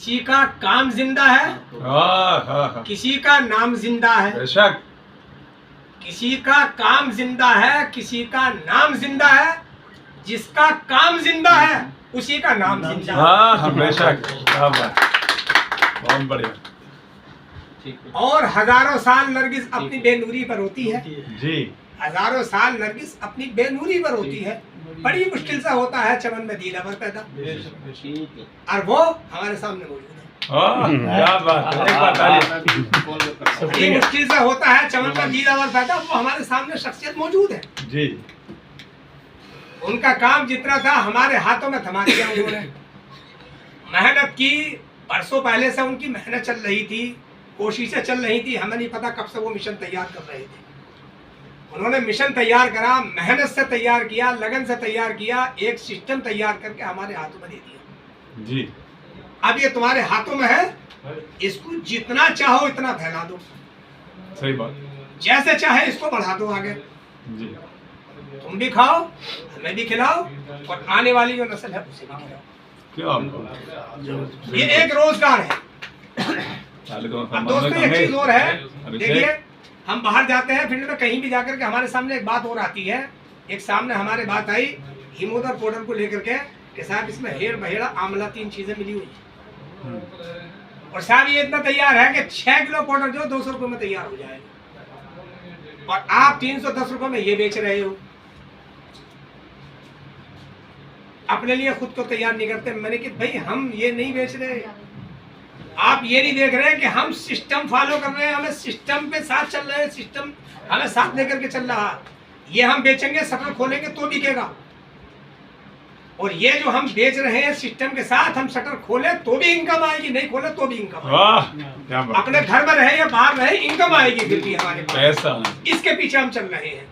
किसी का काम जिंदा है, किसी का नाम जिंदा है। बेशक। किसी का काम जिंदा है, किसी का नाम जिंदा है। जिसका काम जिंदा है उसी का नाम जिंदा है। हाँ बेशक, क्या बात, बहुत बढ़िया। और हजारों साल नरगिस अपनी बेनूरी पर होती है जी। हजारों साल नरगिस अपनी बेनूरी पर होती है। बड़ी मुश्किल से होता है चमन में दीदावर पैदा, और वो हमारे सामने मौजूद है। क्या बात, एक बार ताली। बड़ी मुश्किल से होता है चमन में दीदावर पैदा, वो हमारे सामने शख्सियत मौजूद है जी। उनका काम जितना था हमारे हाथों में थमा दिया उन्होंने। मेहनत की, बरसों पहले से उनकी मेहनत चल रही थी, कोशिशें चल रही थी। हमें नहीं पता कब से वो मिशन तैयार कर रहे थे। उन्होंने मिशन तैयार करा, मेहनत से तैयार किया, लगन से तैयार किया, एक सिस्टम तैयार करके हमारे हाथों में दे दिया जी। अब ये तुम्हारे हाथों में है, इसको जितना चाहो इतना फैला दो, सही बात। जैसे चाहे इसको बढ़ा दो आगे। जी। तुम भी खाओ, हमें भी खिलाओ, और आने वाली जो नस्ल है उसे भी खिलाओ। क्या ये एक रोजगार है। अब दोस्तों एक चीज और है, देखिए हम बाहर जाते हैं फील्ड में, कहीं भी जाकर के हमारे सामने एक बात और आती है। एक सामने हमारे बात आई हिमोदर पाउडर को लेकर के कि साहब इसमें हेड़ बहेड़ा आंवला 3 चीजें मिली हुई है, और साहब ये इतना तैयार है कि 6 किलो पाउडर जो 200 रुपए में तैयार हो जाएगा, और आप 310 रुपए में ये बेच रहे हो। अपने लिए खुद को तैयार नहीं करते। मैंने कि भाई हम ये नहीं बेच रहे, आप ये नहीं देख रहे कि हम सिस्टम फॉलो कर रहे हैं, हमें सिस्टम पे साथ चल रहे हैं, सिस्टम हमें साथ लेकर के चल रहा है। ये हम बेचेंगे, शटर खोलेंगे तो बिकेगा, और ये जो हम बेच रहे हैं सिस्टम के साथ, हम शटर खोले तो भी इनकम आएगी, नहीं खोले तो भी इनकम आएगी। अपने घर में रहे या बाहर रहे इनकम आएगी फिर भी हमारे पास। इसके पीछे हम चल रहे हैं।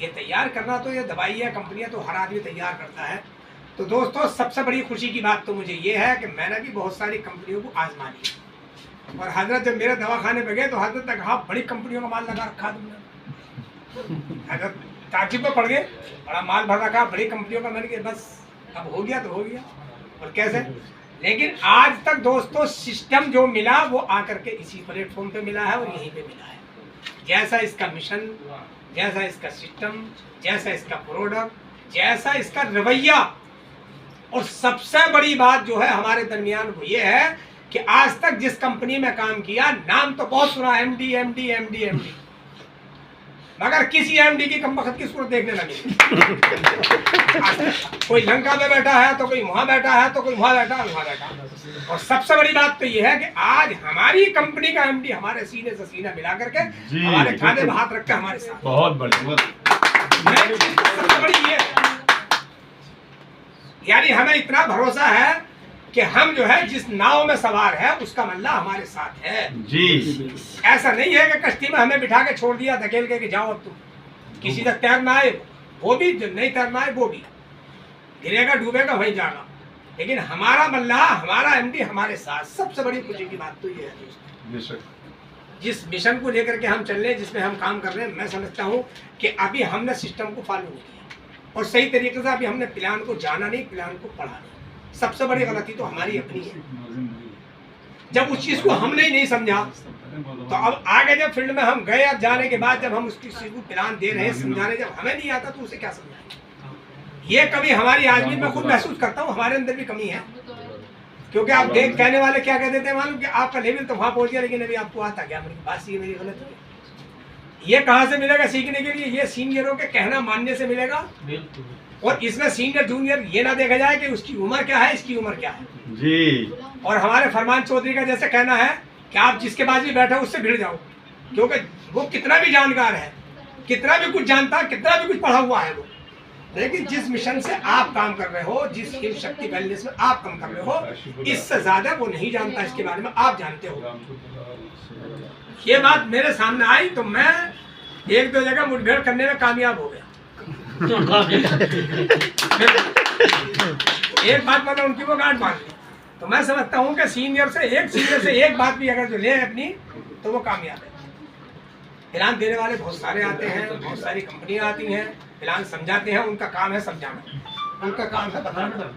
ये तैयार करना तो ये दवाइयाँ कंपनियां तो हर आदमी तैयार करता है। तो दोस्तों सबसे बड़ी खुशी की बात तो मुझे ये है कि मैंने भी बहुत सारी कंपनियों को आजमा लिया, और हजरत जब मेरे दवाखाने पे गए तो हजरत ने कहा बड़ी कंपनियों का माल लगा रखा तुमने। हजरत ताज्जुब में पड़ गए, बड़ा माल भर रखा, बड़ी कंपनियों का। मैंने कहा बस अब हो गया तो हो गया, और कैसे। लेकिन आज तक दोस्तों सिस्टम जो मिला वो आकर के इसी प्लेटफॉर्म पे मिला है और यहीं पे मिला है। जैसा इसका मिशन, जैसा इसका सिस्टम, जैसा इसका प्रोडक्ट, जैसा इसका रवैया, और सबसे बड़ी बात जो है हमारे दरमियान वो ये है कि आज तक जिस कंपनी में काम किया, नाम तो बहुत सुना, एमडी एमडी एमडी एमडी, मगर किसी एमडी की कमबख्त की सूरत देखने लगे। कोई लंका में बैठा है तो कोई वहां बैठा है, तो कोई वहां बैठा है, वहां बैठा है। और सबसे बड़ी बात तो ये है कि आज हमारी कंपनी का एमडी हमारे सीने से सीना मिला करके हमारे खाने में हाथ रख के हमारे साथ। बहुत बढ़िया। सबसे बड़ी ये यानी हमें इतना भरोसा है कि हम जो है जिस नाव में सवार है उसका मल्ला हमारे साथ है जी। ऐसा नहीं है कि कश्ती में हमें बिठा के छोड़ दिया धकेल के कि जाओ अब तुम। किसी तक तैरना आए वो भी, जो नहीं तैरना आए वो भी, गिरेगा डूबेगा वहीं जाना, लेकिन हमारा मल्ला, हमारा एमडी हमारे साथ। सबसे बड़ी खुशी की बात तो ये है दोस्तों, जिस मिशन को लेकर के हम चल रहे हैं, जिसमें हम काम कर रहे हैं, मैं समझता हूँ कि अभी हमने सिस्टम को फॉलो नहीं किया, और सही तरीके से अभी हमने प्लान को जाना नहीं, प्लान को पढ़ा नहीं। सबसे बड़ी गलती तो हमारी अपनी है। जब उस चीज को हमने ही नहीं समझा, तो अब आगे जब फील्ड में हम गए, अब जाने के बाद जब हम उसकी चीज को प्लान दे रहे हैं, समझाने, जब हमें नहीं आता तो उसे क्या समझाएं। ये कभी हमारी आज भी मैं खुद महसूस करता हूँ हमारे अंदर भी कमी है, क्योंकि आप देख कहने वाले क्या कह देते हैं मालूम कि आपका लेवल तो वहां पहुंच गया लेकिन अभी आपको आता क्या। मेरी बात ये मेरी गलत है। ये कहाँ से मिलेगा सीखने के लिए? ये सीनियरों के कहना मानने से मिलेगा। और इसमें सीनियर जूनियर ये ना देखा जाए कि उसकी उम्र क्या है, इसकी उम्र क्या है जी। और हमारे फरमान चौधरी का जैसे कहना है कि आप जिसके बाजू में बैठे उससे भिड़ जाओ, क्योंकि वो कितना भी जानकार है, कितना भी कुछ जानता है, कितना भी कुछ पढ़ा हुआ है वो, लेकिन जिस मिशन से आप काम कर रहे हो, जिस हिम शक्ति वेलनेस में आप काम कर रहे हो, इससे ज्यादा वो नहीं जानता, इसके बारे में आप जानते हो। ये बात मेरे सामने आई तो मैं 1-2 जगह मुठभेड़ करने में कामयाब हो गया। एक बात मैंने उनकी वो गांठ बांध ली। तो मैं समझता हूँ कि सीनियर से एक बात भी अगर जो ले अपनी तो वो कामयाब है। प्लान देने वाले बहुत सारे आते हैं, बहुत सारी कंपनियां आती हैं, प्लान समझाते हैं, उनका काम है समझाना, उनका काम है बताना।